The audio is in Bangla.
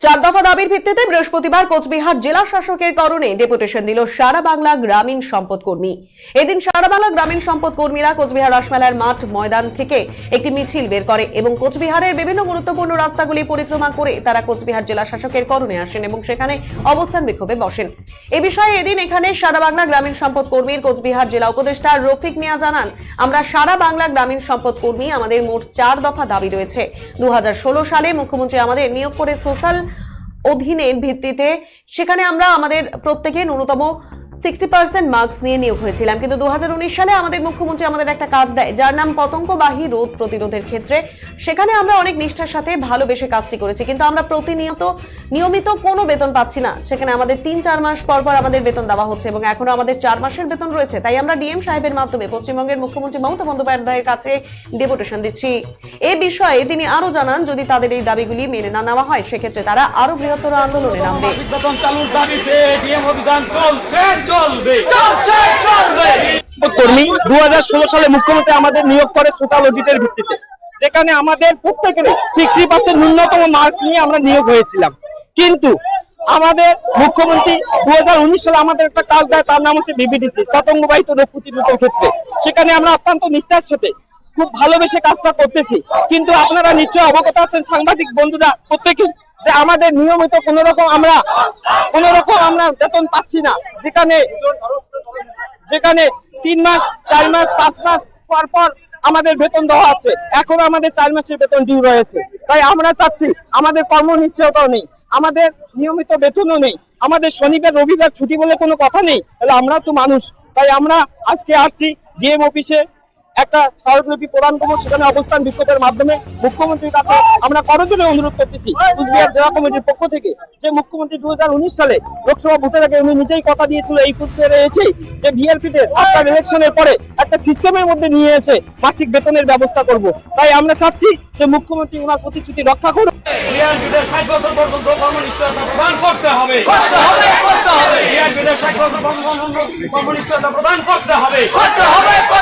চার দফা দাবির ভিত্তিতে বৃহস্পতিবার কোচবিহার জেলা শাসকের করণে ডেপুটেশন দিল সারা বাংলা গ্রামীণ সম্পদ কর্মী। এদিন সারা বাংলা গ্রামীণ সম্পদ কর্মীরা কোচবিহার রাসমেলার মাঠ ময়দান থেকে একটি মিছিল বের করে এবং কোচবিহারের বিভিন্ন গুরুত্বপূর্ণ রাস্তাগুলি পরিক্রমা করে তারা কোচবিহার জেলা শাসকের করণে আসেন এবং সেখানে অবস্থান বিক্ষোভে বসেন। এ বিষয়ে এদিন এখানে সারা বাংলা গ্রামীণ সম্পদ কর্মীর কোচবিহার জেলা উপদেষ্টা রফিক মিয়া জানান, আমরা সারা বাংলা গ্রামীণ সম্পদ কর্মী, আমাদের মোট 4 দফা দাবি রয়েছে। 2016 সালে মুখ্যমন্ত্রী আমাদের নিয়োগ করে সোশ্যাল অধীনের ভিত্তিতে সেখানে আমরা আমাদের প্রত্যেকে ন্যূনতম 60% মার্কস নিয়ে নিয়োগ হয়েছিলাম, কিন্তু 2019 সালে আমাদের মুখ্যমন্ত্রী আমাদের একটা কাজ দেয় যার নাম পতঙ্গবাহী রোগ প্রতিরোধের ক্ষেত্রে। সেখানে আমরা অনেক নিষ্ঠার সাথে ভালোবেসে কাজটি করেছি, কিন্তু আমরা নিয়মিত কোনো বেতন পাচ্ছি না। সেখানে আমাদের 3-4 মাস পর পর আমাদের বেতন দেওয়া হচ্ছে এবং এখনো আমাদের 4 মাসের বেতন রয়েছে। তাই আমরা ডিএম সাহেবের মাধ্যমে পশ্চিমবঙ্গের মুখ্যমন্ত্রী মমতা বন্দ্যোপাধ্যায়ের কাছে ডেপুটেশন দিচ্ছি। এই বিষয়ে তিনি আরো জানান, যদি তাদের এই দাবিগুলি মেনে না নেওয়া হয় সেক্ষেত্রে তারা আরো বৃহত্তর আন্দোলনে নামবে। কর্মী 2016 সালে মুখ্যমন্ত্রী আমাদের নিয়োগ করে সোশ্যাল অডিটের ভিত্তিতে, যেখানে আমাদের প্রত্যেকের 60% ন্যূনতম মার্কস নিয়ে আমরা নিয়োগ হয়েছিলাম। কিন্তু আমাদের মুখ্যমন্ত্রী 2019 সালে আমাদের একটা কাজ দেয়, তার নাম হচ্ছে বিবিডিসি, পতঙ্গবাহিত রোগ প্রতিরোধের ক্ষেত্রে। সেখানে আমরা অত্যন্ত নিষ্ঠার সাথে খুব ভালোবেসে কাজটা করতেছি, কিন্তু আপনারা নিশ্চয়ই অবগত আছেন সাংবাদিক বন্ধুরা প্রত্যেকেই, যে আমাদের নিয়মিত কোনো রকম আমরা বেতন পাচ্ছি না। যেখানে 3 মাস 4 মাস 5 মাস পর পর আমাদের বেতন দেওয়া আছে, এখন আমাদের 4 মাসের বেতন ডিউ রয়েছে। তাই আমরা চাচ্ছি, আমাদের কর্ম নিশ্চয়তাও নেই, আমাদের নিয়মিত বেতনও নেই, আমাদের শনিবার রবিবার ছুটি বলে কোনো কথা নেই। তাহলে আমরা তো মানুষ, তাই আমরা আজকে আসছি ডিএম অফিসে একটা স্মারকলিপি প্রদান করবো। সেখানে অবস্থান বিক্ষোভের মাধ্যমে মুখ্যমন্ত্রীর কাছে আমরা করজোড়ে অনুরোধ করতেছি কুচবিহার জেলা কমিটির পক্ষ থেকে, যে মুখ্যমন্ত্রী 2019 সালে লোকসভা ভোটের আগে উনি নিজেই কথা দিয়েছিল এই কুচবিহারে এসে যে বিএলপিতে আফটার ইলেকশনের পরে একটা সিস্টেমের মধ্যে নিয়ে এসে মাসিক বেতনের ব্যবস্থা করব। তাই আমরা চাচ্ছি যে মুখ্যমন্ত্রী ওনার প্রতিশ্রুতি রক্ষা করুন। বিএলপিদের 60 বছর পর্যন্ত কর্মনিশ্চয়তা প্রদান করতে হবে। বিএলপিদের 60 বছর কর্মনিশ্চয়তা প্রদান করতে হবে।